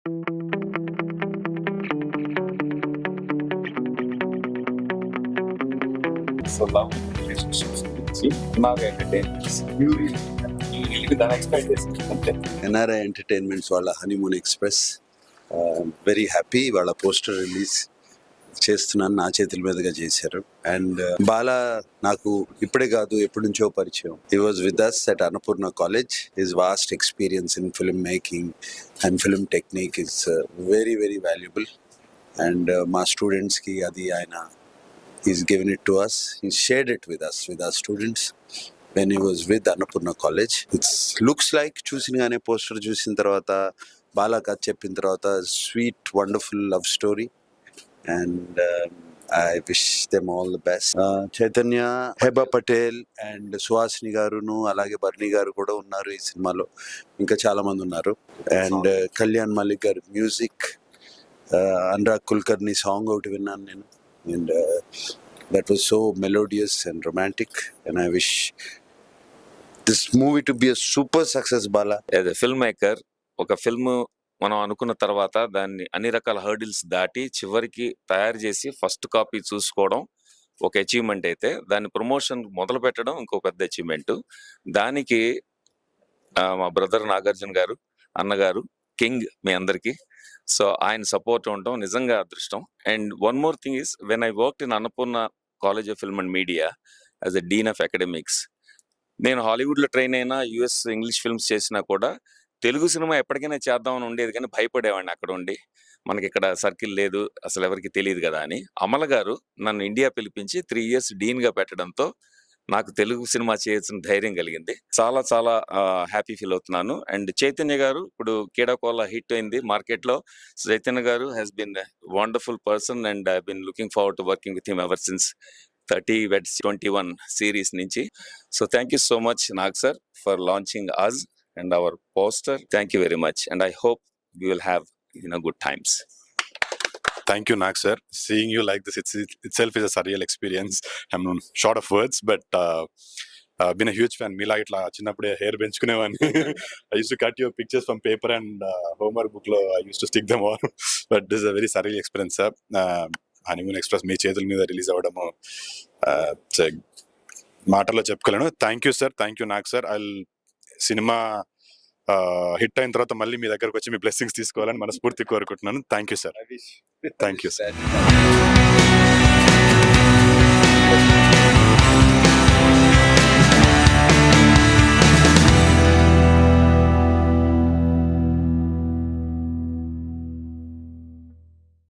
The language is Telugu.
సో లవ్ రిలేషన్షిప్స్ గురించి బాగా ఎంటర్టైన్మెంట్స్ దాని ఎక్స్పెక్ట్ చేసింది అంతే. ఎన్ఆర్ఐ ఎంటర్టైన్మెంట్స్ వాళ్ళ హనీమూన్ ఎక్స్ప్రెస్ వెరీ హ్యాపీ. వాళ్ళ పోస్టర్ రిలీజ్ చేస్తున్నాను, నా చేతుల మీదుగా చేశారు. అండ్ బాలా నాకు ఇప్పుడే కాదు ఎప్పటి నుంచో పరిచయం. He was with us at Annapurna college. His vast experience in film making and film technique is very very valuable. అండ్ మా స్టూడెంట్స్కి అది ఆయన he's given it to us. He shared it with us, with our students when he was with Annapurna College. It looks like చూసినగానే పోస్టర్ చూసిన తర్వాత బాలా కథ చెప్పిన తర్వాత sweet wonderful love story. And I wish them all the best. Chaitanya, Heba Patel and Suhasini గారును అలాగే బర్నీ గారు కూడా ఉన్నారు ఈ సినిమాలో. ఇంకా చాలా మంది ఉన్నారు. అండ్ కళ్యాణ్ మలిక్ గారు మ్యూజిక్, అనురాగ్ కుల్కర్ని సాంగ్ ఒకటి విన్నాను నేను. And that was so melodious and romantic, and I wish this movie to be a super success. Bala, as a filmmaker, ఒక ఫిల్మ్ మనం అనుకున్న తర్వాత దాన్ని అన్ని రకాల హర్డిల్స్ దాటి చివరికి తయారు చేసి ఫస్ట్ కాపీ చూసుకోవడం ఒక అచీవ్మెంట్ అయితే, దాని ప్రమోషన్ మొదలు పెట్టడం ఇంకో పెద్ద అచీవ్మెంట్. దానికి మా బ్రదర్ నాగార్జున గారు, అన్నగారు కింగ్ మీ అందరికీ. సో ఆయన సపోర్ట్ ఉండటం నిజంగా అదృష్టం. And one more thing is, when I worked in Annapurna college of film and media as a dean of academics, నేను హాలీవుడ్లో ట్రైన్ అయినా, యుఎస్ ఇంగ్లీష్ ఫిల్మ్స్ చేసినా కూడా తెలుగు సినిమా ఎప్పటికైనా చేద్దామని ఉండేది, కానీ భయపడేవాడిని అక్కడ ఉండి. మనకి ఇక్కడ సర్కిల్ లేదు, అసలు ఎవరికి తెలియదు కదా అని. అమల గారు నన్ను ఇండియా పిలిపించి 3 years డీన్గా పెట్టడంతో నాకు తెలుగు సినిమా చేయాల్సిన ధైర్యం కలిగింది. చాలా చాలా హ్యాపీ ఫీల్ అవుతున్నాను. అండ్ చైతన్య గారు ఇప్పుడు కీడాకోల హిట్ అయింది మార్కెట్లో. Chaitanya garu has been wonderful person and I been looking forward to working with him ever since 30 Weds 21 series నుంచి. So thank you so much Nag sir for launching us and our poster. Thank you very much and I hope we will have good times. Thank you, Nag sir. Seeing you like this itself is a surreal experience. I'm short of words, but been a huge fan. Mila itla chinnappude hair benchukunevaani. I used to cut your pictures from paper and homework book lo I used to stick them all. But this is a very surreal experience, sir. Honeymoon Express మీ చేతుల మీద రిలీజ్ అవ్వడము మాటల్లో చెప్పుకోలేను. Thank you sir, thank you Nag sir. ఐ సినిమా హిట్ అయిన తర్వాత మళ్ళీ మీ దగ్గరకు వచ్చి మీ బ్లెస్సింగ్స్ తీసుకోవాలని మనస్ఫూర్తి కోరుకుంటున్నాను. Thank you sir. Thank you sir.